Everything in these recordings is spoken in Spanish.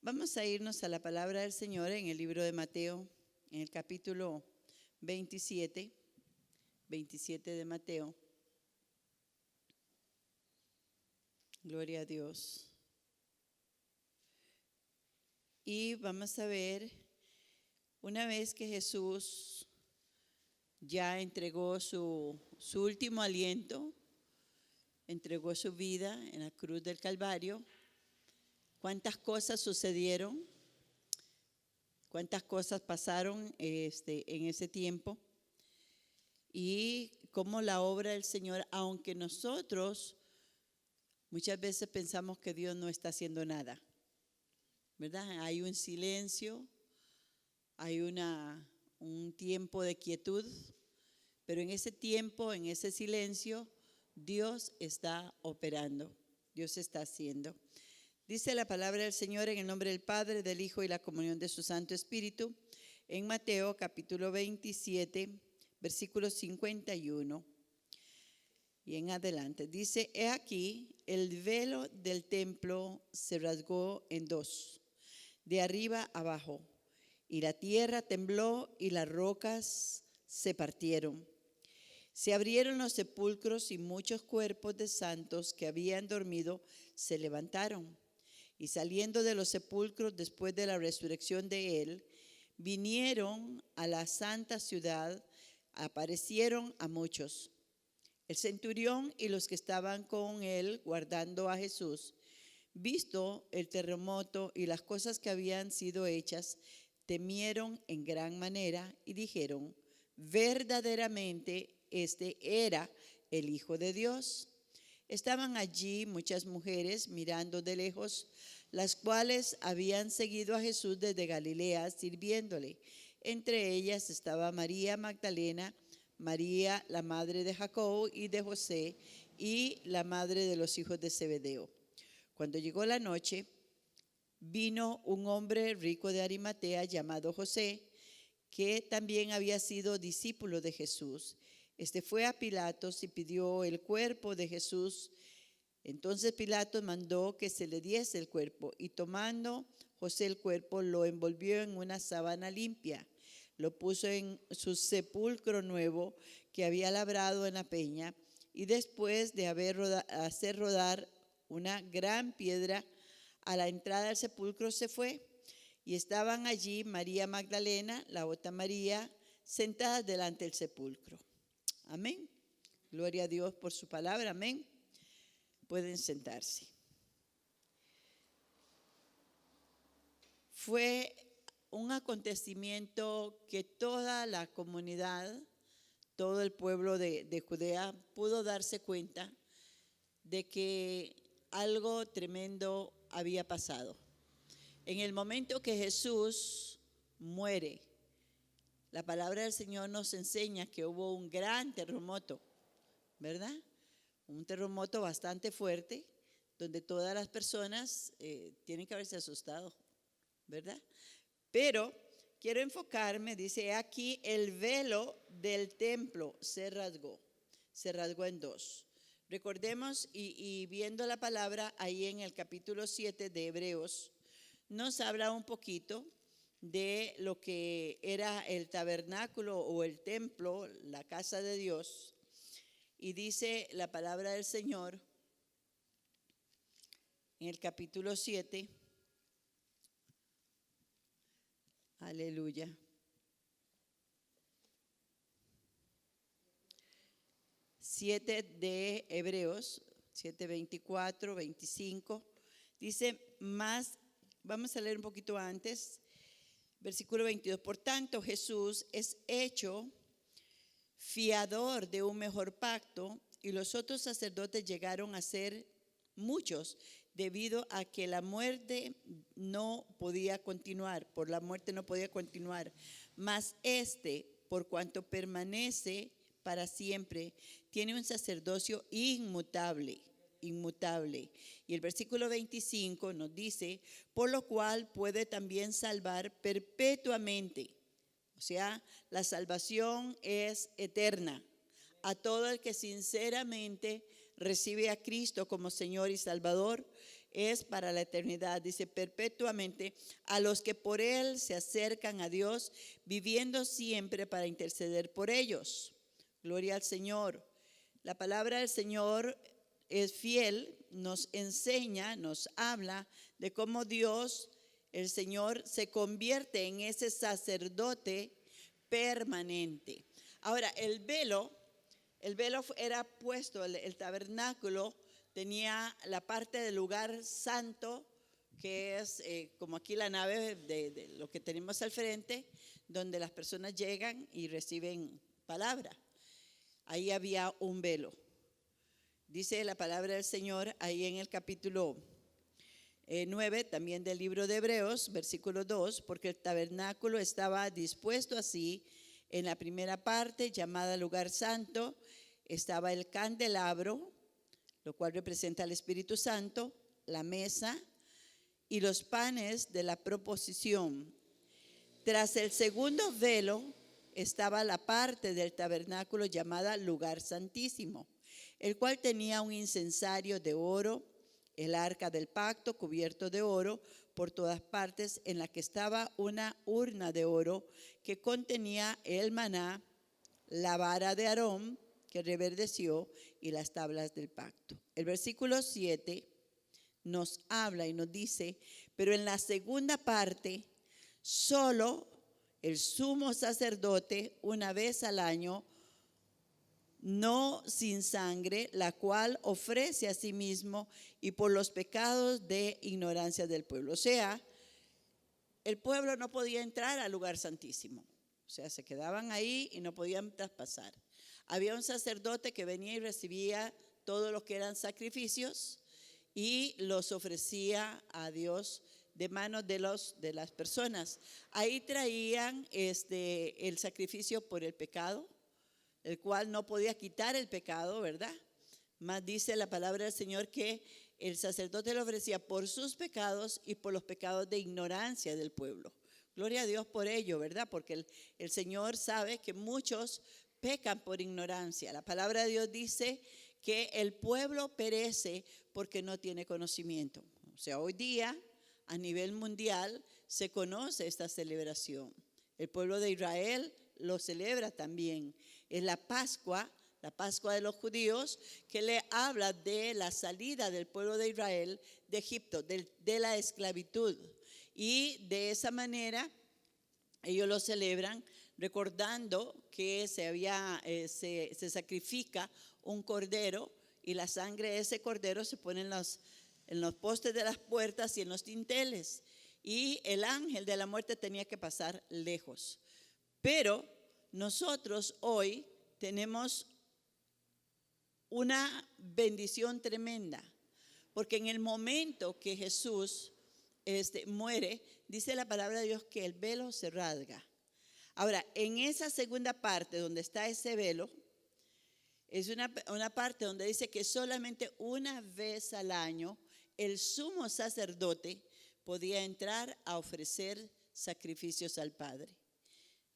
Vamos a irnos a la palabra del Señor en el libro de Mateo, en el capítulo 27 de Mateo. Gloria a Dios. Y vamos a ver, una vez que Jesús ya entregó su último aliento, entregó su vida en la cruz del Calvario, cuántas cosas sucedieron, cuántas cosas pasaron en ese tiempo y cómo la obra del Señor, aunque nosotros muchas veces pensamos que Dios no está haciendo nada, ¿verdad? Hay un silencio, hay un tiempo de quietud, pero en ese tiempo, en ese silencio, Dios está operando, Dios está haciendo. Dice la palabra del Señor en el nombre del Padre, del Hijo y la comunión de su Santo Espíritu, en Mateo capítulo 27, versículo 51 y en adelante. Dice, he aquí, el velo del templo se rasgó en dos, de arriba abajo, y la tierra tembló y las rocas se partieron. Se abrieron los sepulcros y muchos cuerpos de santos que habían dormido se levantaron. Y saliendo de los sepulcros después de la resurrección de él, vinieron a la santa ciudad, aparecieron a muchos. El centurión y los que estaban con él guardando a Jesús, visto el terremoto y las cosas que habían sido hechas, temieron en gran manera y dijeron, verdaderamente este era el Hijo de Dios. Estaban allí muchas mujeres mirando de lejos, las cuales habían seguido a Jesús desde Galilea sirviéndole. Entre ellas estaba María Magdalena, María la madre de Jacobo y de José y la madre de los hijos de Zebedeo. Cuando llegó la noche, vino un hombre rico de Arimatea llamado José, que también había sido discípulo de Jesús. Este fue a Pilatos y pidió el cuerpo de Jesús. Entonces Pilatos mandó que se le diese el cuerpo, y tomando José el cuerpo, lo envolvió en una sábana limpia, lo puso en su sepulcro nuevo que había labrado en la peña, y después de hacer rodar una gran piedra a la entrada del sepulcro se fue. Y estaban allí María Magdalena, la otra María, sentadas delante del sepulcro. Amén. Gloria a Dios por su palabra. Amén. Pueden sentarse. Fue un acontecimiento que toda la comunidad, todo el pueblo de Judea pudo darse cuenta de que algo tremendo había pasado. En el momento que Jesús muere, la palabra del Señor nos enseña que hubo un gran terremoto, ¿verdad? Un terremoto bastante fuerte, donde todas las personas tienen que haberse asustado, ¿verdad? Pero quiero enfocarme, dice aquí, el velo del templo se rasgó en dos. Recordemos y viendo la palabra ahí en el capítulo 7 de Hebreos, nos habla un poquito de lo que era el tabernáculo o el templo, la casa de Dios. Y dice la palabra del Señor en el capítulo 7, aleluya. Siete de Hebreos, 7, 24, 25, dice más, vamos a leer un poquito antes, versículo 22, por tanto Jesús es hecho fiador de un mejor pacto, y los otros sacerdotes llegaron a ser muchos, debido a que la muerte no podía continuar, por la muerte no podía continuar, mas por cuanto permanece para siempre, tiene un sacerdocio inmutable. Y el versículo 25 nos dice, por lo cual puede también salvar perpetuamente. O sea, la salvación es eterna a todo el que sinceramente recibe a Cristo como Señor y Salvador. es para la eternidad, dice, perpetuamente, a los que por él se acercan a Dios, viviendo siempre para interceder por ellos. Gloria al Señor. La palabra del Señor es fiel, nos enseña, nos habla de cómo Dios, el Señor, se convierte en ese sacerdote permanente. Ahora, el velo era puesto, el tabernáculo tenía la parte del lugar santo, que es como aquí la nave de lo que tenemos al frente, donde las personas llegan y reciben palabra. Ahí había un velo. Dice la palabra del Señor ahí en el capítulo 9, también del libro de Hebreos, versículo 2, porque el tabernáculo estaba dispuesto así. En la primera parte, llamada lugar santo, estaba el candelabro, lo cual representa al Espíritu Santo, la mesa y los panes de la proposición. Tras el segundo velo estaba la parte del tabernáculo llamada lugar santísimo, el cual tenía un incensario de oro, el arca del pacto cubierto de oro por todas partes, en la que estaba una urna de oro que contenía el maná, la vara de Aarón que reverdeció y las tablas del pacto. El versículo 7 nos habla y nos dice, pero en la segunda parte, solo el sumo sacerdote una vez al año, no sin sangre, la cual ofrece a sí mismo y por los pecados de ignorancia del pueblo. O sea, el pueblo no podía entrar al lugar santísimo. O sea, se quedaban ahí y no podían traspasar. Había un sacerdote que venía y recibía todo lo que eran sacrificios y los ofrecía a Dios de manos de las personas. Ahí traían el sacrificio por el pecado, el cual no podía quitar el pecado, ¿verdad? Más dice la palabra del Señor que el sacerdote lo ofrecía por sus pecados y por los pecados de ignorancia del pueblo. Gloria a Dios por ello, ¿verdad? Porque el Señor sabe que muchos pecan por ignorancia. La palabra de Dios dice que el pueblo perece porque no tiene conocimiento. O sea, hoy día a nivel mundial se conoce esta celebración. El pueblo de Israel lo celebra también. Es la Pascua de los judíos, que le habla de la salida del pueblo de Israel de Egipto, de la esclavitud. Y de esa manera ellos lo celebran recordando que se sacrifica un cordero y la sangre de ese cordero se pone en los postes de las puertas y en los dinteles. Y el ángel de la muerte tenía que pasar lejos. Pero nosotros hoy tenemos una bendición tremenda, porque en el momento que Jesús muere, dice la palabra de Dios que el velo se rasga. Ahora, en esa segunda parte donde está ese velo, es una parte donde dice que solamente una vez al año el sumo sacerdote podía entrar a ofrecer sacrificios al Padre.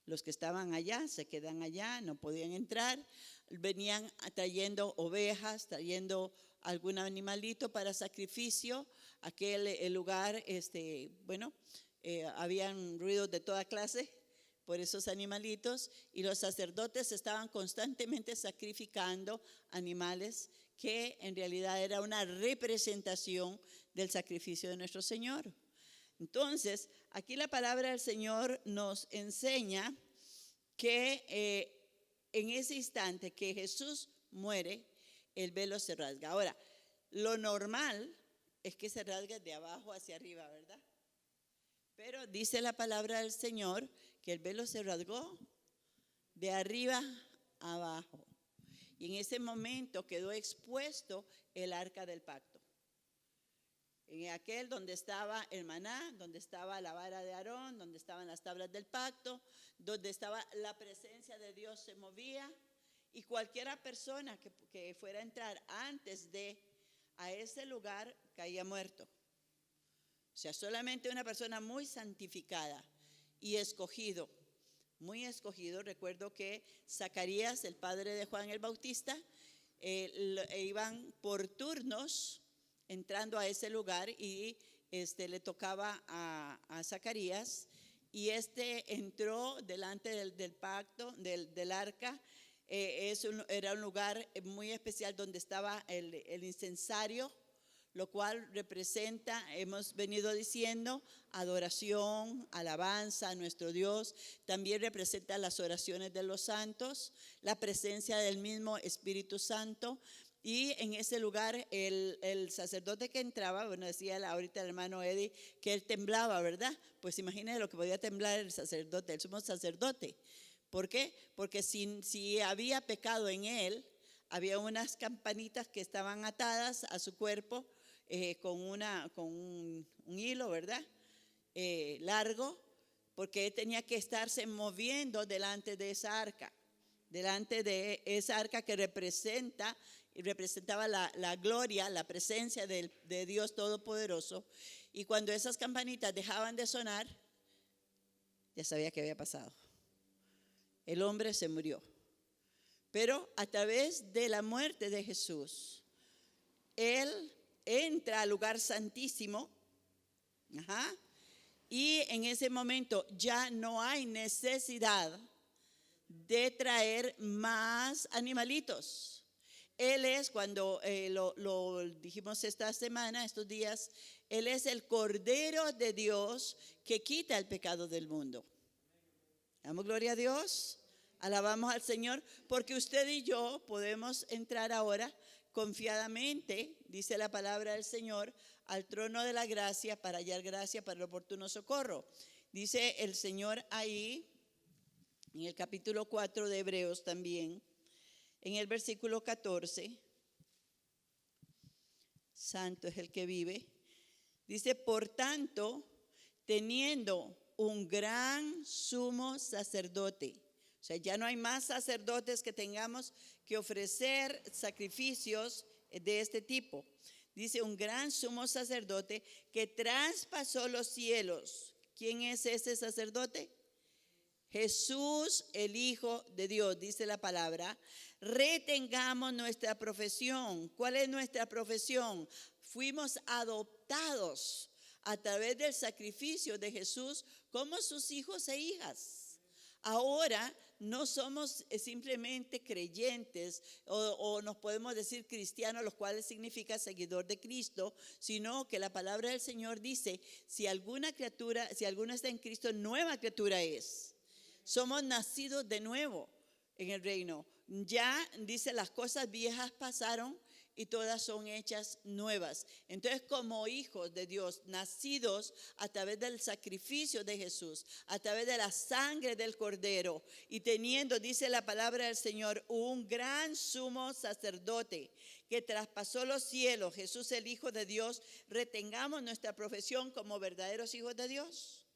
Los que estaban allá se quedan allá, no podían entrar. Venían trayendo ovejas, trayendo algún animalito para sacrificio. El lugar, habían ruidos de toda clase por esos animalitos, y los sacerdotes estaban constantemente sacrificando animales que en realidad era una representación del sacrificio de nuestro Señor. Entonces, aquí la palabra del Señor nos enseña que en ese instante que Jesús muere, el velo se rasga. Ahora, lo normal es que se rasgue de abajo hacia arriba, ¿verdad? Pero dice la palabra del Señor que el velo se rasgó de arriba a abajo. Y en ese momento quedó expuesto el arca del pacto. En aquel donde estaba el maná, donde estaba la vara de Aarón, donde estaban las tablas del pacto, donde estaba la presencia de Dios se movía, y cualquiera persona que fuera a entrar antes a ese lugar caía muerto. O sea, solamente una persona muy santificada y escogido, muy escogido. Recuerdo que Zacarías, el padre de Juan el Bautista, iban por turnos entrando a ese lugar y le tocaba a Zacarías, y entró delante del pacto, del arca. Era un lugar muy especial donde estaba el incensario, lo cual representa, hemos venido diciendo, adoración, alabanza a nuestro Dios. También representa las oraciones de los santos, la presencia del mismo Espíritu Santo. Y en ese lugar el sacerdote que entraba, bueno, decía ahorita el hermano Eddie que él temblaba, ¿verdad? Pues imagínense lo que podía temblar el sacerdote, el sumo sacerdote. ¿Por qué? Porque si había pecado en él, había unas campanitas que estaban atadas a su cuerpo con un hilo, ¿verdad? Largo, porque él tenía que estarse moviendo delante de esa arca que representaba la gloria, la presencia de Dios Todopoderoso. Y cuando esas campanitas dejaban de sonar, ya sabía qué había pasado. El hombre se murió. Pero a través de la muerte de Jesús, Él entra al lugar santísimo. Y en ese momento ya no hay necesidad de traer más animalitos. Él es, cuando lo dijimos esta semana, estos días, Él es el Cordero de Dios que quita el pecado del mundo. Damos gloria a Dios, alabamos al Señor, porque usted y yo podemos entrar ahora confiadamente, dice la palabra del Señor, al trono de la gracia para hallar gracia para el oportuno socorro. Dice el Señor ahí, en el capítulo 4 de Hebreos también, en el versículo 14, santo es el que vive, dice, por tanto, teniendo un gran sumo sacerdote, o sea, ya no hay más sacerdotes que tengamos que ofrecer sacrificios de este tipo. Dice, un gran sumo sacerdote que traspasó los cielos. ¿Quién es ese sacerdote? Jesús, el Hijo de Dios, dice la palabra. Retengamos nuestra profesión. ¿Cuál es nuestra profesión? Fuimos adoptados a través del sacrificio de Jesús como sus hijos e hijas. Ahora no somos simplemente creyentes o nos podemos decir cristianos, los cuales significa seguidor de Cristo, sino que la palabra del Señor dice, si alguna está en Cristo, nueva criatura es. Somos nacidos de nuevo en el reino. Ya dice, las cosas viejas pasaron y todas son hechas nuevas. Entonces, como hijos de Dios, nacidos a través del sacrificio de Jesús, a través de la sangre del Cordero, y teniendo, dice la palabra del Señor, un gran sumo sacerdote que traspasó los cielos, Jesús el Hijo de Dios, retengamos nuestra profesión como verdaderos hijos de Dios.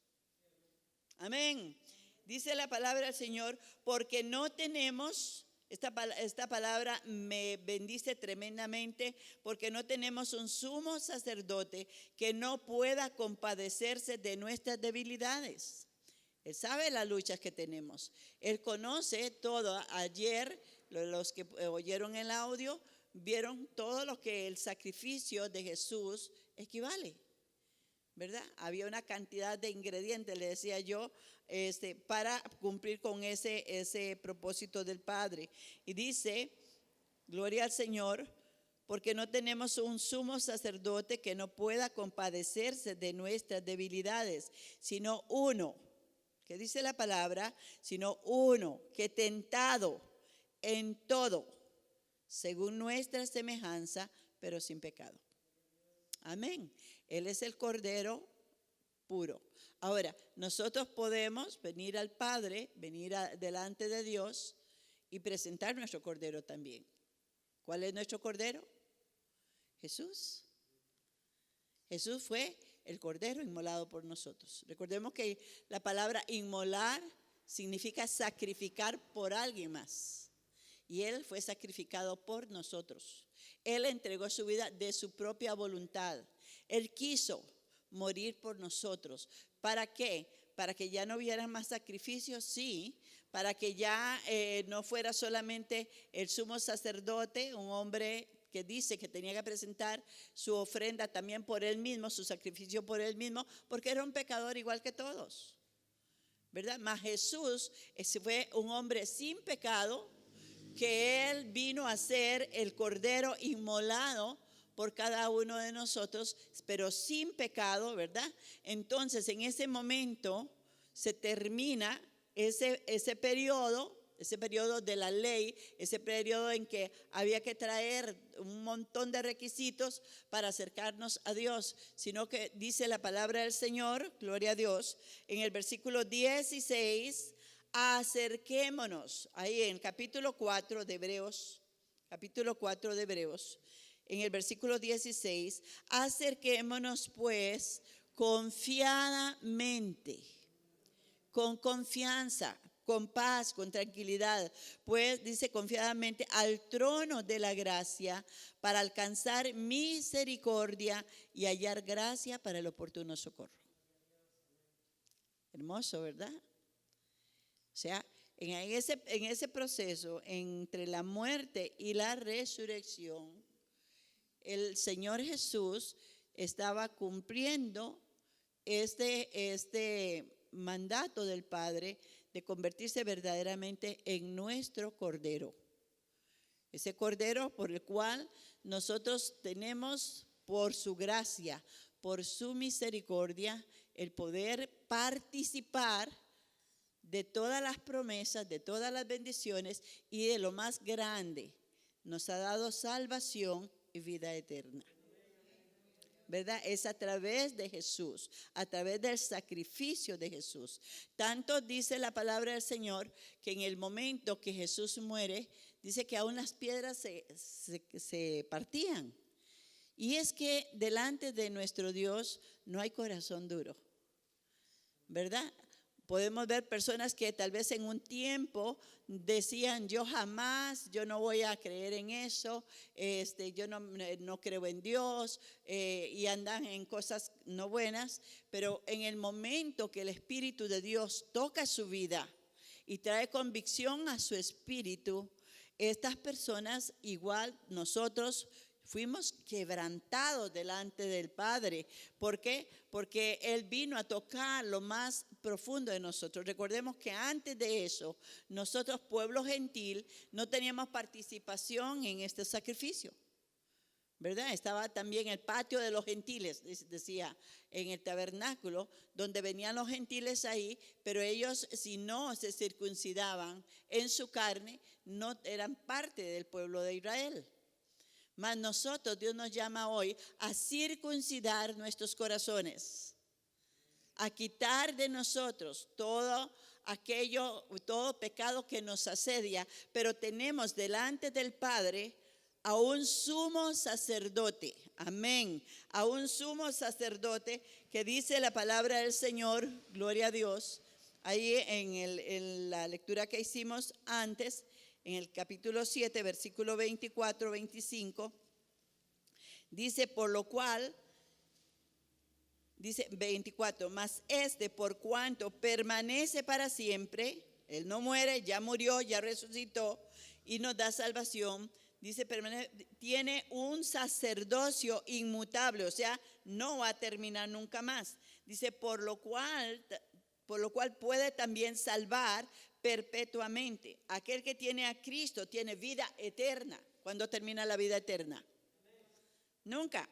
Amén. Dice la palabra del Señor, porque no tenemos... Esta palabra me bendice tremendamente, porque no tenemos un sumo sacerdote que no pueda compadecerse de nuestras debilidades. Él sabe las luchas que tenemos. Él conoce todo. Ayer, los que oyeron el audio, vieron todo lo que el sacrificio de Jesús equivale, ¿verdad? Había una cantidad de ingredientes, le decía yo, para cumplir con ese propósito del Padre. Y dice, gloria al Señor, porque no tenemos un sumo sacerdote que no pueda compadecerse de nuestras debilidades, sino uno, que dice la palabra, sino uno que tentado en todo, según nuestra semejanza, pero sin pecado. Amén. Él es el Cordero puro. Ahora, nosotros podemos venir al Padre, venir delante de Dios y presentar nuestro Cordero también. ¿Cuál es nuestro Cordero? Jesús. Jesús fue el Cordero inmolado por nosotros. Recordemos que la palabra inmolar significa sacrificar por alguien más. Y Él fue sacrificado por nosotros. Él entregó su vida de su propia voluntad. Él quiso morir por nosotros. ¿Para qué? Para que ya no hubiera más sacrificios, sí. Para que ya no fuera solamente el sumo sacerdote, un hombre que dice que tenía que presentar su ofrenda también por él mismo, su sacrificio por él mismo, porque era un pecador igual que todos, ¿verdad? Mas Jesús fue un hombre sin pecado, que él vino a ser el cordero inmolado por cada uno de nosotros, pero sin pecado, ¿verdad? Entonces, en ese momento se termina ese periodo de la ley, ese periodo en que había que traer un montón de requisitos para acercarnos a Dios, sino que dice la palabra del Señor, gloria a Dios, en el versículo 16, acerquémonos, ahí en el capítulo 4 de Hebreos, en el versículo 16, acerquémonos pues confiadamente, con confianza, con paz, con tranquilidad, pues dice confiadamente al trono de la gracia para alcanzar misericordia y hallar gracia para el oportuno socorro. Hermoso, ¿verdad? O sea, en ese proceso entre la muerte y la resurrección, el Señor Jesús estaba cumpliendo este mandato del Padre de convertirse verdaderamente en nuestro Cordero. Ese Cordero por el cual nosotros tenemos, por su gracia, por su misericordia, el poder participar de todas las promesas, de todas las bendiciones y de lo más grande. Nos ha dado salvación y vida eterna, ¿verdad? Es a través de Jesús, a través del sacrificio de Jesús. Tanto dice la palabra del Señor que en el momento que Jesús muere, dice que aún las piedras se partían. Y es que delante de nuestro Dios no hay corazón duro, ¿verdad? Podemos ver personas que tal vez en un tiempo decían, yo no voy a creer en eso, yo no creo en Dios, y andan en cosas no buenas, pero en el momento que el Espíritu de Dios toca su vida y trae convicción a su espíritu, estas personas, igual nosotros, fuimos quebrantados delante del Padre. ¿Por qué? Porque Él vino a tocar lo más profundo de nosotros. Recordemos que antes de eso, nosotros, pueblo gentil, no teníamos participación en este sacrificio, ¿verdad? Estaba también el patio de los gentiles, decía, en el tabernáculo, donde venían los gentiles ahí, pero ellos, si no se circuncidaban en su carne, no eran parte del pueblo de Israel. Mas nosotros, Dios nos llama hoy a circuncidar nuestros corazones, a quitar de nosotros todo pecado que nos asedia, pero tenemos delante del Padre a un sumo sacerdote, amén, a un sumo sacerdote que dice la palabra del Señor, gloria a Dios, ahí en la lectura que hicimos antes, en el capítulo 7, versículo 24, 25, dice, por lo cual, dice 24, mas por cuanto permanece para siempre, Él no muere, ya murió, ya resucitó y nos da salvación, dice, tiene un sacerdocio inmutable, o sea, no va a terminar nunca más. Dice, por lo cual puede también salvar perpetuamente. Aquel que tiene a Cristo tiene vida eterna. ¿Cuándo termina la vida eterna? Nunca,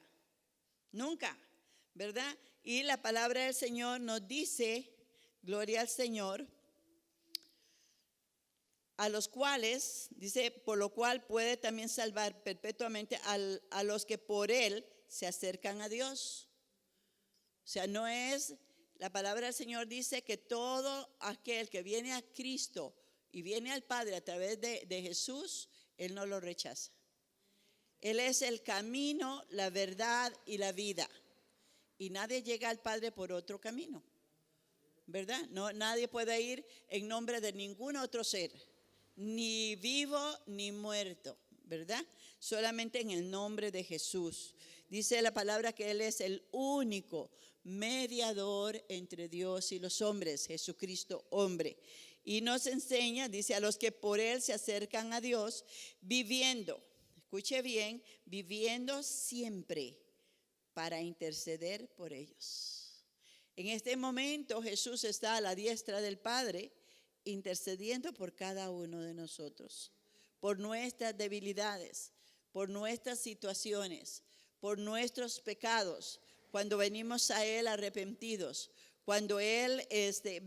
¿verdad? Y la palabra del Señor nos dice, gloria al Señor, a los cuales, dice, por lo cual puede también salvar perpetuamente a los que por Él se acercan a Dios. O sea, no es... La palabra del Señor dice que todo aquel que viene a Cristo y viene al Padre a través de Jesús, Él no lo rechaza. Él es el camino, la verdad y la vida. Y nadie llega al Padre por otro camino, ¿verdad? No, nadie puede ir en nombre de ningún otro ser, ni vivo ni muerto, ¿verdad? Solamente en el nombre de Jesús. Dice la palabra que Él es el único mediador entre Dios y los hombres, Jesucristo hombre. Y nos enseña, dice, a los que por Él se acercan a Dios, viviendo, escuche bien, viviendo siempre para interceder por ellos. En este momento Jesús está a la diestra del Padre, intercediendo por cada uno de nosotros, por nuestras debilidades, por nuestras situaciones, por nuestros pecados, cuando venimos a Él arrepentidos, cuando Él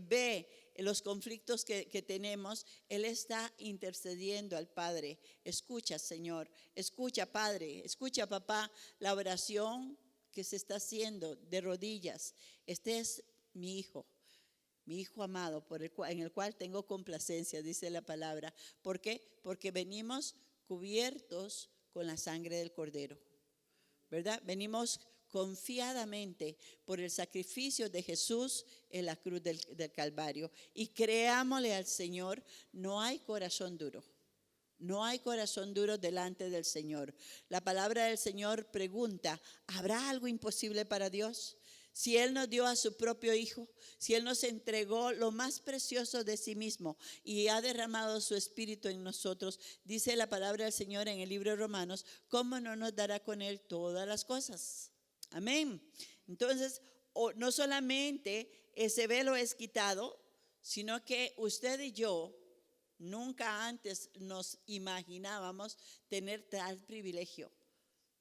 ve los conflictos que tenemos, Él está intercediendo al Padre. Escucha, Señor, escucha, Padre, escucha, papá, la oración que se está haciendo de rodillas. Este es mi hijo amado, en el cual tengo complacencia, dice la palabra. ¿Por qué? Porque venimos cubiertos con la sangre del Cordero, ¿verdad? Venimos confiadamente por el sacrificio de Jesús en la cruz del Calvario. Y creámosle al Señor, no hay corazón duro. No hay corazón duro delante del Señor. La palabra del Señor pregunta, ¿habrá algo imposible para Dios? Si Él nos dio a su propio Hijo, si Él nos entregó lo más precioso de sí mismo y ha derramado su Espíritu en nosotros, dice la palabra del Señor en el libro de Romanos, ¿cómo no nos dará con Él todas las cosas? Amén. Entonces, no solamente ese velo es quitado, sino que usted y yo nunca antes nos imaginábamos tener tal privilegio,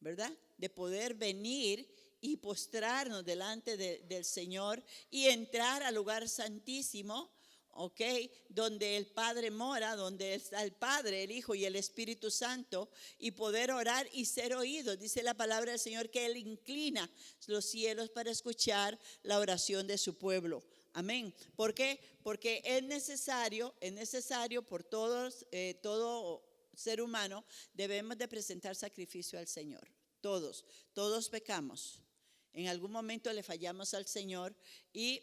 ¿verdad? De poder venir y postrarnos delante del Señor y entrar al lugar santísimo, ¿ok? Donde el Padre mora, donde está el Padre, el Hijo y el Espíritu Santo, y poder orar y ser oídos. Dice la palabra del Señor que Él inclina los cielos para escuchar la oración de su pueblo. Amén. ¿Por qué? Porque es necesario por todos, todo ser humano, debemos de presentar sacrificio al Señor. Todos pecamos. En algún momento le fallamos al Señor,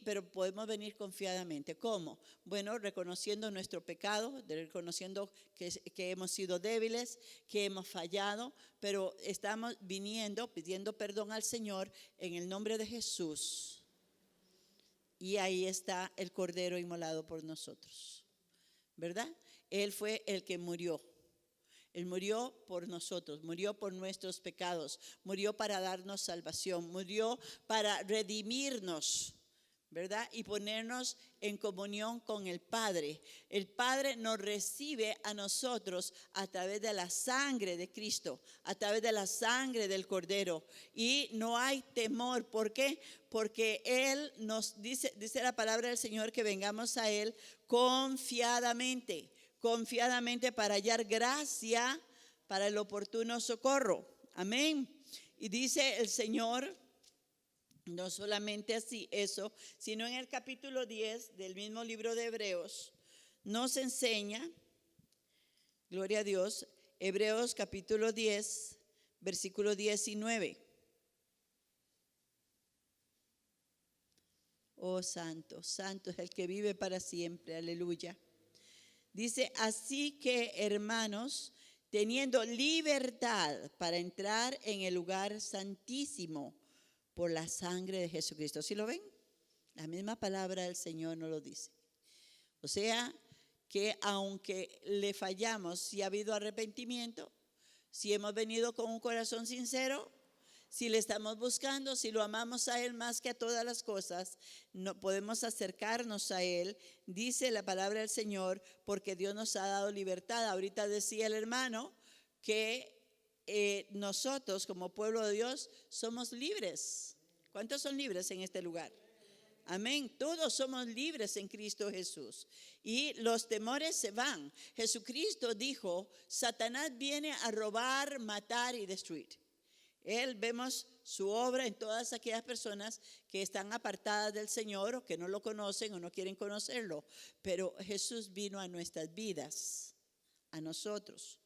pero podemos venir confiadamente. ¿Cómo? Bueno, reconociendo nuestro pecado, reconociendo que hemos sido débiles, que hemos fallado, pero estamos viniendo, pidiendo perdón al Señor en el nombre de Jesús. Y ahí está el Cordero inmolado por nosotros, ¿verdad? Él fue el que murió. Él murió por nosotros, murió por nuestros pecados, murió para darnos salvación, murió para redimirnos, ¿verdad? Y ponernos en comunión con el Padre. El Padre nos recibe a nosotros a través de la sangre de Cristo, a través de la sangre del Cordero. Y no hay temor. ¿Por qué? Porque Él nos dice la palabra del Señor que vengamos a Él confiadamente para hallar gracia para el oportuno socorro. Amén. Y dice el Señor, no solamente así eso, sino en el capítulo 10 del mismo libro de Hebreos, nos enseña, gloria a Dios, Hebreos capítulo 10, versículo 19. Oh, santo, santo es el que vive para siempre, aleluya. Dice, así que hermanos, teniendo libertad para entrar en el lugar santísimo por la sangre de Jesucristo. ¿Sí lo ven? La misma palabra del Señor nos lo dice. O sea, que aunque le fallamos, si ha habido arrepentimiento, si hemos venido con un corazón sincero, si le estamos buscando, si lo amamos a Él más que a todas las cosas, no podemos acercarnos a Él. Dice la palabra del Señor, porque Dios nos ha dado libertad. Ahorita decía el hermano que nosotros como pueblo de Dios somos libres. ¿Cuántos son libres en este lugar? Amén. Todos somos libres en Cristo Jesús. Y los temores se van. Jesucristo dijo, Satanás viene a robar, matar y destruir. Él vemos su obra en todas aquellas personas que están apartadas del Señor o que no lo conocen o no quieren conocerlo. Pero Jesús vino a nuestras vidas, a nosotros.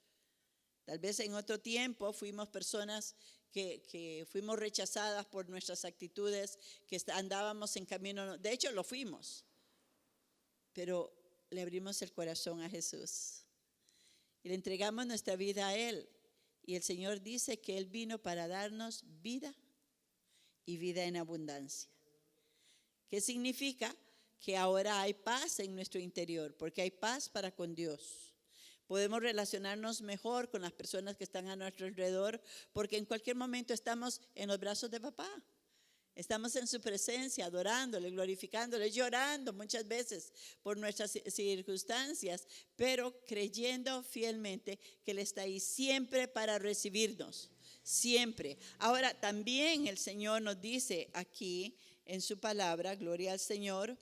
Tal vez en otro tiempo fuimos personas que fuimos rechazadas por nuestras actitudes, que andábamos en camino. De hecho, lo fuimos. Pero le abrimos el corazón a Jesús y le entregamos nuestra vida a Él. Y el Señor dice que Él vino para darnos vida y vida en abundancia. ¿Qué significa? Que ahora hay paz en nuestro interior, porque hay paz para con Dios. Podemos relacionarnos mejor con las personas que están a nuestro alrededor, porque en cualquier momento estamos en los brazos de papá. Estamos en su presencia, adorándole, glorificándole, llorando muchas veces por nuestras circunstancias, pero creyendo fielmente que Él está ahí siempre para recibirnos, siempre. Ahora, también el Señor nos dice aquí en su palabra, gloria al Señor,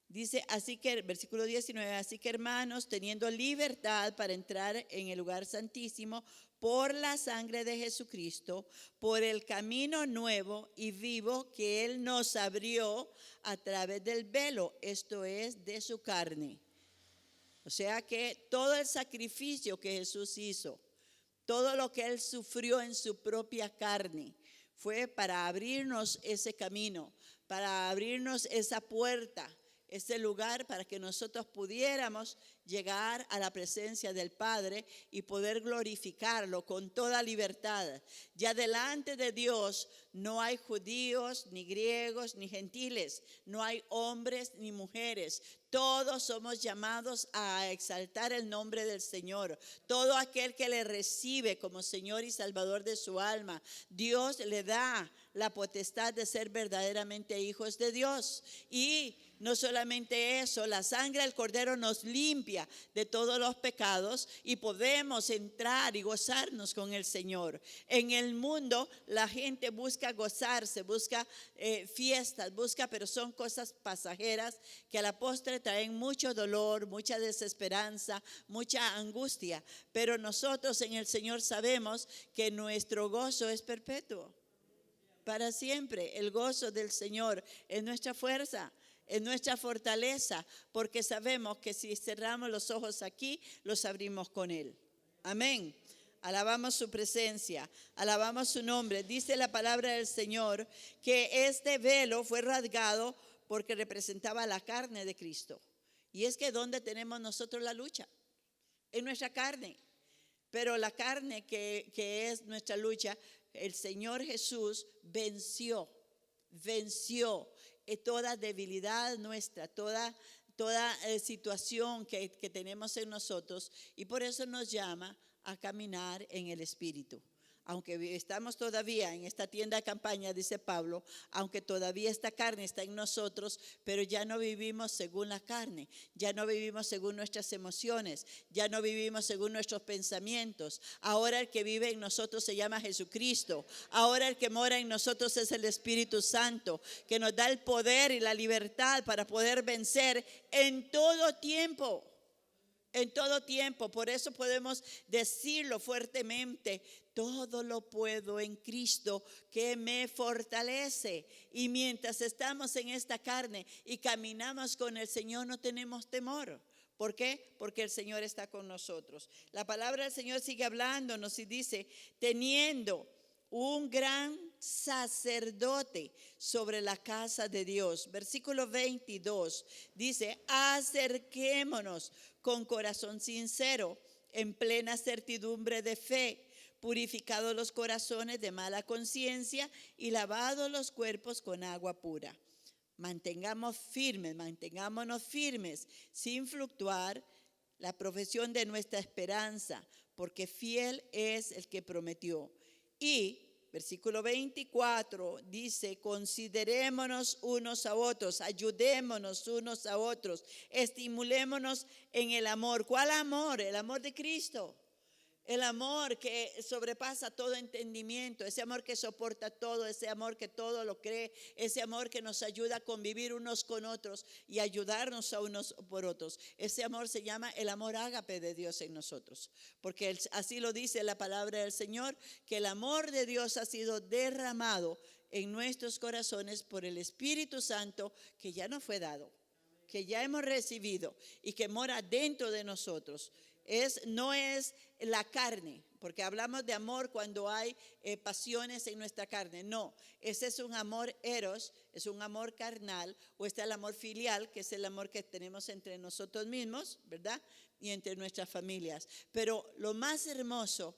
dice, así que, versículo 19, así que hermanos, teniendo libertad para entrar en el lugar santísimo por la sangre de Jesucristo, por el camino nuevo y vivo que Él nos abrió a través del velo, esto es, de su carne. O sea que todo el sacrificio que Jesús hizo, todo lo que Él sufrió en su propia carne, fue para abrirnos ese camino, para abrirnos esa puerta, ese lugar para que nosotros pudiéramos llegar a la presencia del Padre y poder glorificarlo con toda libertad. Ya delante de Dios no hay judíos, ni griegos, ni gentiles, no hay hombres ni mujeres. Todos somos llamados a exaltar el nombre del Señor. Todo aquel que le recibe como Señor y Salvador de su alma, Dios le da la potestad de ser verdaderamente hijos de Dios. Y no solamente eso, la sangre del Cordero nos limpia de todos los pecados y podemos entrar y gozarnos con el Señor. En el mundo la gente busca gozarse, busca fiestas, pero son cosas pasajeras que a la postre traen mucho dolor, mucha desesperanza, mucha angustia. Pero nosotros en el Señor sabemos que nuestro gozo es perpetuo, para siempre. El gozo del Señor es nuestra fuerza, es nuestra fortaleza, porque sabemos que si cerramos los ojos aquí, los abrimos con Él. Amén. Alabamos su presencia, alabamos su nombre. Dice la palabra del Señor que este velo fue rasgado porque representaba la carne de Cristo. Y es que ¿dónde tenemos nosotros la lucha? En nuestra carne. Pero la carne que es nuestra lucha, el Señor Jesús venció toda debilidad nuestra, toda situación que tenemos en nosotros, y por eso nos llama a caminar en el Espíritu. Aunque estamos todavía en esta tienda de campaña, dice Pablo, aunque todavía esta carne está en nosotros, pero ya no vivimos según la carne, ya no vivimos según nuestras emociones, ya no vivimos según nuestros pensamientos. Ahora el que vive en nosotros se llama Jesucristo. Ahora el que mora en nosotros es el Espíritu Santo, que nos da el poder y la libertad para poder vencer en todo tiempo. En todo tiempo. Por eso podemos decirlo fuertemente: todo lo puedo en Cristo que me fortalece. Y mientras estamos en esta carne y caminamos con el Señor, no tenemos temor. ¿Por qué? Porque el Señor está con nosotros. La palabra del Señor sigue hablándonos y dice: teniendo un gran sacerdote sobre la casa de Dios. Versículo 22 dice: acerquémonos con corazón sincero, en plena certidumbre de fe, purificados los corazones de mala conciencia y lavados los cuerpos con agua pura. Mantengámonos firmes, sin fluctuar la profesión de nuestra esperanza, porque fiel es el que prometió. Y versículo 24 dice: considerémonos unos a otros, ayudémonos unos a otros, estimulémonos en el amor. ¿Cuál amor? El amor de Cristo. El amor que sobrepasa todo entendimiento, ese amor que soporta todo, ese amor que todo lo cree, ese amor que nos ayuda a convivir unos con otros y ayudarnos a unos por otros. Ese amor se llama el amor ágape de Dios en nosotros, porque así lo dice la palabra del Señor, que el amor de Dios ha sido derramado en nuestros corazones por el Espíritu Santo que ya nos fue dado, que ya hemos recibido y que mora dentro de nosotros. No es la carne, porque hablamos de amor cuando hay pasiones en nuestra carne. No, ese es un amor eros, es un amor carnal, o está el amor filial, que es el amor que tenemos entre nosotros mismos, ¿verdad? Y entre nuestras familias. Pero lo más hermoso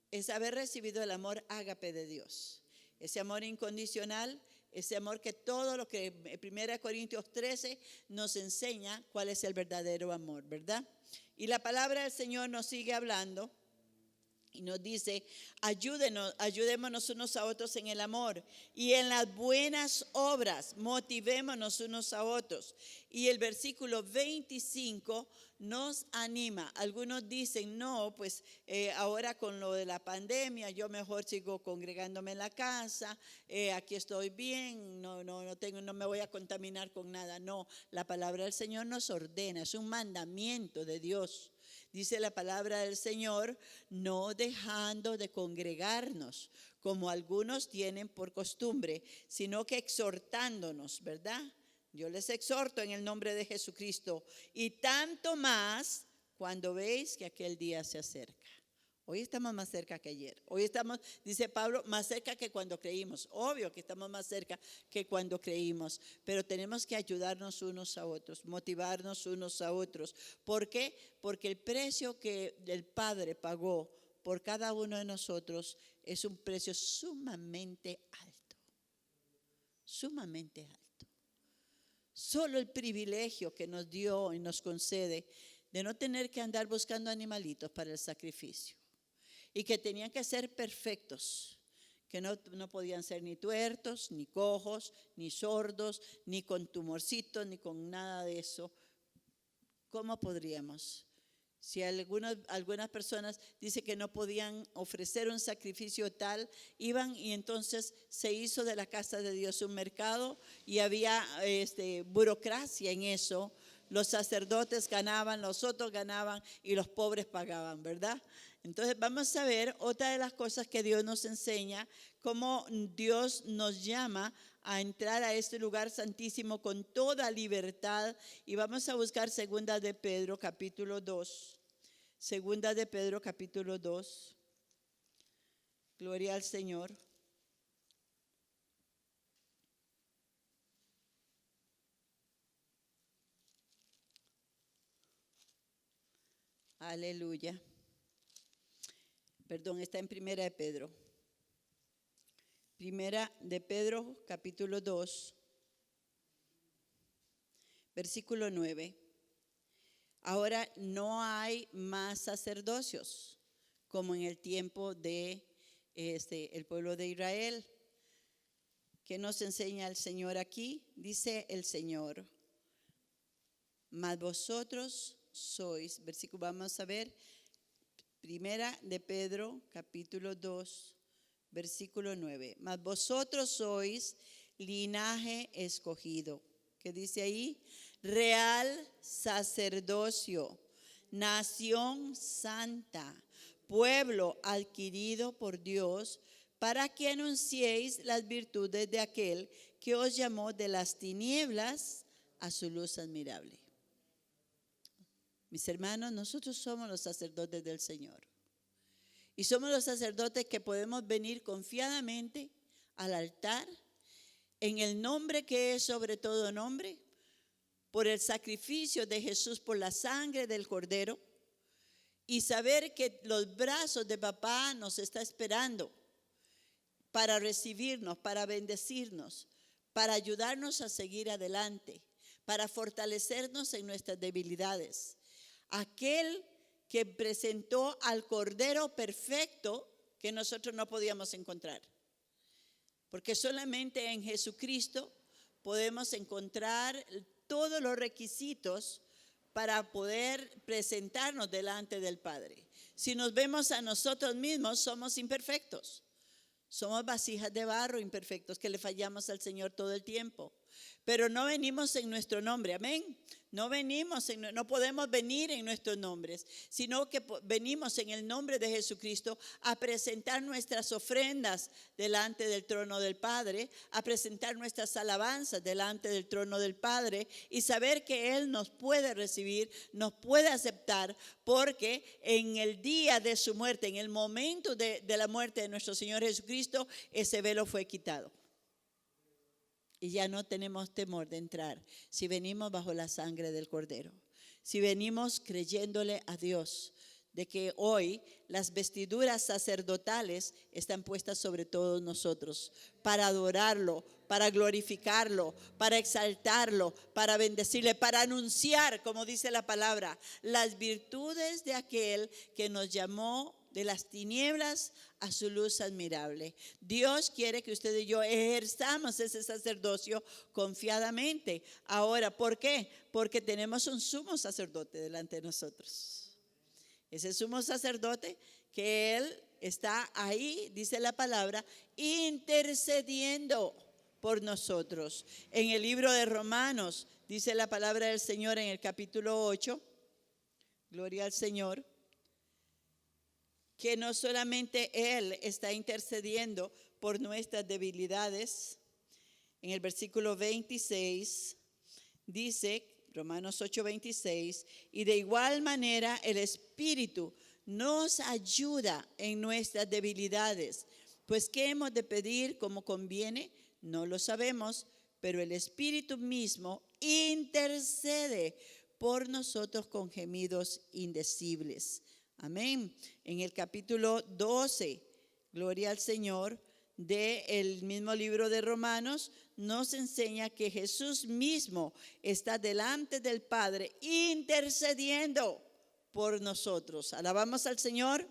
es haber recibido el amor ágape de Dios. Ese amor incondicional, ese amor que todo lo que 1 Corintios 13 nos enseña cuál es el verdadero amor, ¿verdad? Y la palabra del Señor nos sigue hablando y nos dice, ayudémonos unos a otros en el amor y en las buenas obras, motivémonos unos a otros. Y el versículo 25 nos anima. Algunos dicen, no, pues ahora con lo de la pandemia, yo mejor sigo congregándome en la casa, aquí estoy bien, no me voy a contaminar con nada. No, la palabra del Señor nos ordena, es un mandamiento de Dios. Dice la palabra del Señor, no dejando de congregarnos, como algunos tienen por costumbre, sino que exhortándonos, ¿verdad? Yo les exhorto en el nombre de Jesucristo, y tanto más cuando veis que aquel día se acerca. Hoy estamos más cerca que ayer. Hoy estamos, dice Pablo, más cerca que cuando creímos. Obvio que estamos más cerca que cuando creímos, pero tenemos que ayudarnos unos a otros, motivarnos unos a otros. ¿Por qué? Porque el precio que el Padre pagó por cada uno de nosotros es un precio sumamente alto. Sumamente alto. Solo el privilegio que nos dio y nos concede de no tener que andar buscando animalitos para el sacrificio. Y que tenían que ser perfectos, que no podían ser ni tuertos, ni cojos, ni sordos, ni con tumorcitos, ni con nada de eso. ¿Cómo podríamos? Si algunas personas dicen que no podían ofrecer un sacrificio tal, iban y entonces se hizo de la casa de Dios un mercado y había burocracia en eso. Los sacerdotes ganaban, los otros ganaban y los pobres pagaban, ¿verdad? Entonces vamos a ver otra de las cosas que Dios nos enseña, cómo Dios nos llama a entrar a este lugar santísimo con toda libertad. Y vamos a buscar Segunda de Pedro capítulo 2. Segunda de Pedro capítulo 2. Gloria al Señor. Aleluya. Perdón, está en Primera de Pedro. Primera de Pedro, capítulo 2, versículo 9. Ahora no hay más sacerdocios como en el tiempo de el pueblo de Israel. ¿Qué nos enseña el Señor aquí? Dice el Señor, mas vosotros sois, versículo, vamos a ver, Primera de Pedro, capítulo 2, versículo 9. Mas vosotros sois linaje escogido. ¿Qué dice ahí? Real sacerdocio, nación santa, pueblo adquirido por Dios, para que anunciéis las virtudes de aquel que os llamó de las tinieblas a su luz admirable. Mis hermanos, nosotros somos los sacerdotes del Señor. Y somos los sacerdotes que podemos venir confiadamente al altar en el nombre que es sobre todo nombre, por el sacrificio de Jesús, por la sangre del Cordero, y saber que los brazos de papá nos está esperando para recibirnos, para bendecirnos, para ayudarnos a seguir adelante, para fortalecernos en nuestras debilidades. Aquel que presentó al Cordero perfecto que nosotros no podíamos encontrar. Porque solamente en Jesucristo podemos encontrar todos los requisitos para poder presentarnos delante del Padre. Si nos vemos a nosotros mismos, somos imperfectos. Somos vasijas de barro imperfectos que le fallamos al Señor todo el tiempo. Pero no venimos en nuestro nombre, amén. No podemos venir en nuestros nombres, sino que venimos en el nombre de Jesucristo a presentar nuestras ofrendas delante del trono del Padre, a presentar nuestras alabanzas delante del trono del Padre y saber que Él nos puede recibir, nos puede aceptar, porque en el día de su muerte, en el momento de la muerte de nuestro Señor Jesucristo, ese velo fue quitado. Y ya no tenemos temor de entrar si venimos bajo la sangre del Cordero. Si venimos creyéndole a Dios, de que hoy las vestiduras sacerdotales están puestas sobre todos nosotros para adorarlo, para glorificarlo, para exaltarlo, para bendecirle, para anunciar, como dice la palabra, las virtudes de aquel que nos llamó de las tinieblas a su luz admirable. Dios quiere que usted y yo ejerzamos ese sacerdocio confiadamente. Ahora, ¿por qué? Porque tenemos un sumo sacerdote delante de nosotros. Ese sumo sacerdote que Él está ahí, dice la palabra, intercediendo por nosotros. En el libro de Romanos, dice la palabra del Señor en el capítulo 8, gloria al Señor, que no solamente Él está intercediendo por nuestras debilidades. En el versículo 26 dice, Romanos 8:26, y de igual manera el Espíritu nos ayuda en nuestras debilidades. Pues ¿qué hemos de pedir como conviene? No lo sabemos, pero el Espíritu mismo intercede por nosotros con gemidos indecibles. Amén. En el capítulo 12, gloria al Señor, del mismo libro de Romanos, nos enseña que Jesús mismo está delante del Padre intercediendo por nosotros. Alabamos al Señor.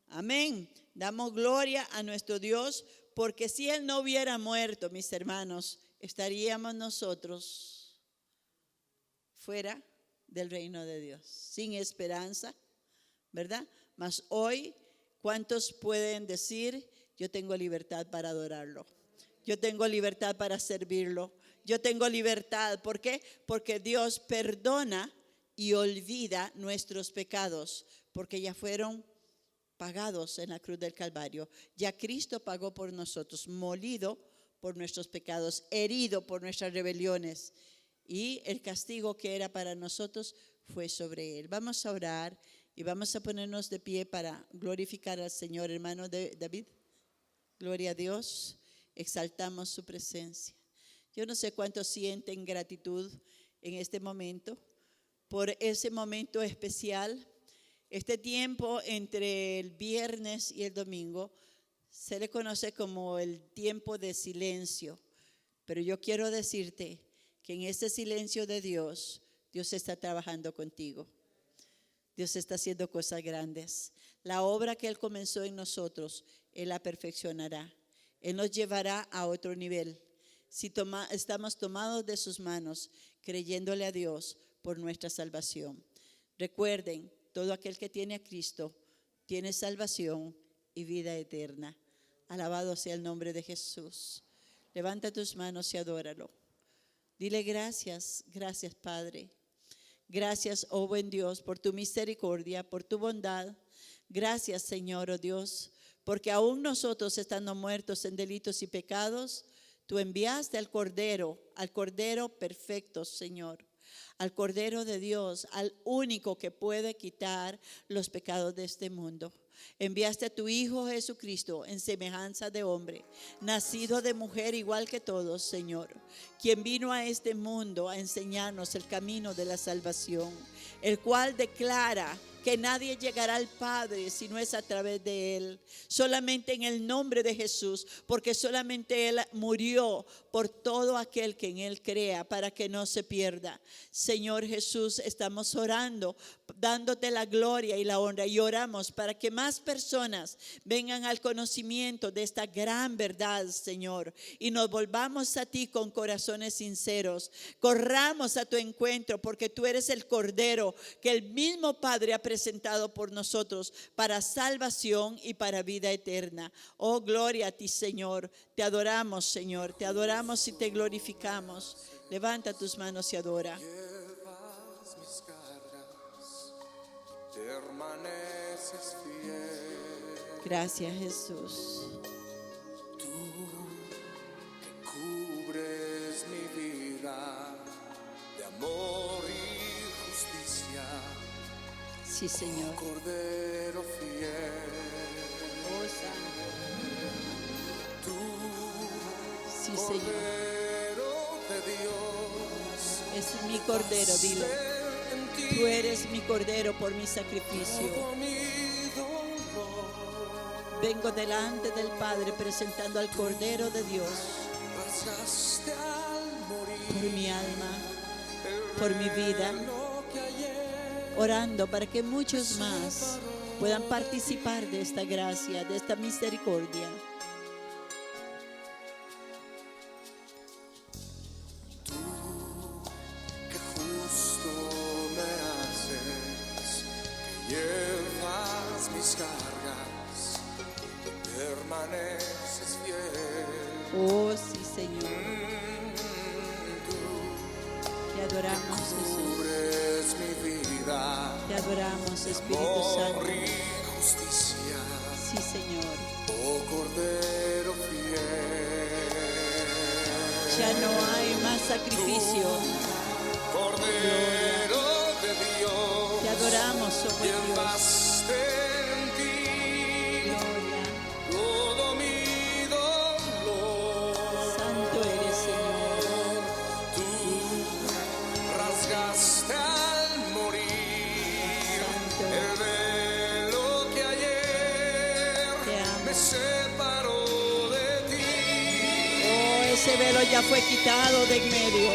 Amén. Damos gloria a nuestro Dios, porque si Él no hubiera muerto, mis hermanos, estaríamos nosotros fuera del reino de Dios, sin esperanza, ¿verdad? Mas hoy, ¿cuántos pueden decir: yo tengo libertad para adorarlo? Yo tengo libertad para servirlo. Yo tengo libertad. ¿Por qué? Porque Dios perdona y olvida nuestros pecados, porque ya fueron pagados en la cruz del Calvario. Ya Cristo pagó por nosotros, molido por nuestros pecados, herido por nuestras rebeliones. Y el castigo que era para nosotros fue sobre Él. Vamos a orar y vamos a ponernos de pie para glorificar al Señor. Hermano David, gloria a Dios. Exaltamos su presencia. Yo no sé cuántos sienten gratitud en este momento, por ese momento especial. Este tiempo entre el viernes y el domingo se le conoce como el tiempo de silencio. Pero yo quiero decirte que en ese silencio de Dios, Dios está trabajando contigo. Dios está haciendo cosas grandes. La obra que Él comenzó en nosotros, Él la perfeccionará. Él nos llevará a otro nivel. Si estamos tomados de sus manos, creyéndole a Dios por nuestra salvación. Recuerden, todo aquel que tiene a Cristo tiene salvación y vida eterna. Alabado sea el nombre de Jesús. Levanta tus manos y adóralo. Dile gracias, gracias Padre. Gracias, oh buen Dios, por tu misericordia, por tu bondad. Gracias, Señor, oh Dios, porque aún nosotros estando muertos en delitos y pecados, tú enviaste al Cordero perfecto, Señor, al Cordero de Dios, al único que puede quitar los pecados de este mundo. Enviaste a tu Hijo Jesucristo en semejanza de hombre, nacido de mujer igual que todos, Señor, quien vino a este mundo a enseñarnos el camino de la salvación, el cual declara que nadie llegará al Padre si no es a través de Él, solamente en el nombre de Jesús, porque solamente Él murió por todo aquel que en Él crea, para que no se pierda. Señor Jesús, estamos orando, dándote la gloria y la honra, y oramos para que más personas vengan al conocimiento de esta gran verdad, Señor, y nos volvamos a ti con corazones sinceros. Corramos a tu encuentro, porque tú eres el Cordero que el mismo Padre ha presentado por nosotros para salvación y para vida eterna. Oh, gloria a ti, Señor. Te adoramos, Señor. Te adoramos y te glorificamos. Levanta tus manos y adora. Llevas mis cargas, permaneces fiel. Gracias, Jesús. Tú que cubres mi vida de amor y justicia. Sí, Señor. Cordero fiel. Oh, Santo. Tú, Sí, Señor. Cordero de Dios, Es mi Cordero, dilo. ser en ti. Tú eres mi cordero por mi sacrificio. Todo mi dolor. Vengo delante del Padre presentando al Cordero de Dios Rasgaste al morir. por mi alma, El por mi vida, velo que ayer orando para que muchos más puedan participar de esta gracia, de esta misericordia. que justo me haces, que llevas mis cargas, que permaneces fiel. Oh, sí, Señor. Te adoramos, Jesús. Cubres mi vida, Te adoramos, Espíritu amor Santo. y justicia, Sí, Señor. oh Cordero fiel. Ya no hay más sacrificio. Cordero de Dios, Te adoramos, oh Dios. llevaste en ti Gloria. todo mi dolor. Santo eres, Señor. Tú rasgaste al morir Santo. el velo que ayer Te amo. me separó de ti. Oh, ese velo ya fue quitado de en medio.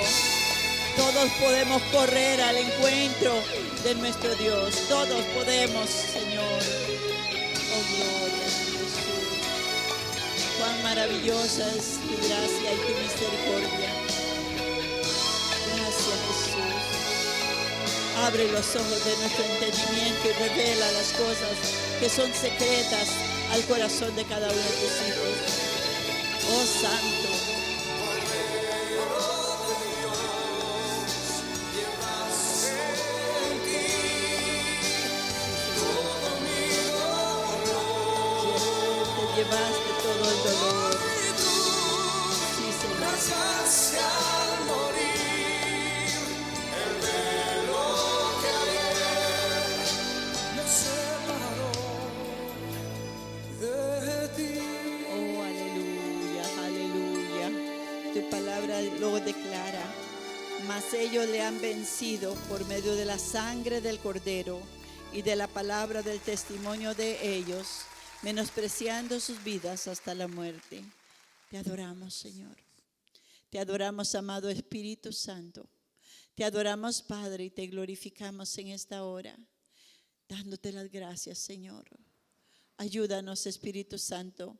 Todos podemos correr al encuentro de nuestro Dios. Todos podemos, Señor. Oh, gloria a Jesús. Cuán maravillosa es tu gracia y tu misericordia. Gracias, Jesús. Abre los ojos de nuestro entendimiento y revela las cosas que son secretas al corazón de cada uno de tus hijos. Oh, Santo. Te llevaste todo el dolor. Sí, Señor. Rasgaste al morir el velo que ayer me separó de ti. Oh, aleluya, aleluya. Tu palabra lo declara. Mas ellos le han vencido por medio de la sangre del Cordero y de la palabra del testimonio de ellos, menospreciando sus vidas hasta la muerte. Te adoramos, Señor. Te adoramos, amado Espíritu Santo. Te adoramos, Padre, y te glorificamos en esta hora, dándote las gracias, Señor. Ayúdanos, Espíritu Santo,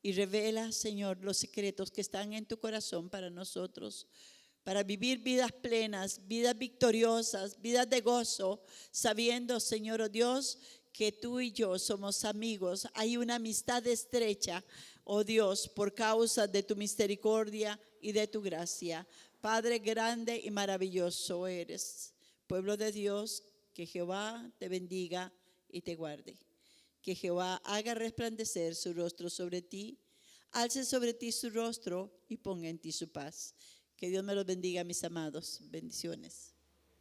y revela, Señor, los secretos que están en tu corazón para nosotros, para vivir vidas plenas, vidas victoriosas, vidas de gozo, sabiendo, Señor, oh Dios, que tú y yo somos amigos. Hay una amistad estrecha, oh Dios, por causa de tu misericordia y de tu gracia. Padre grande y maravilloso eres. Pueblo de Dios, que Jehová te bendiga y te guarde. Que Jehová haga resplandecer su rostro sobre ti, alce sobre ti su rostro y ponga en ti su paz. Que Dios me los bendiga, mis amados. Bendiciones.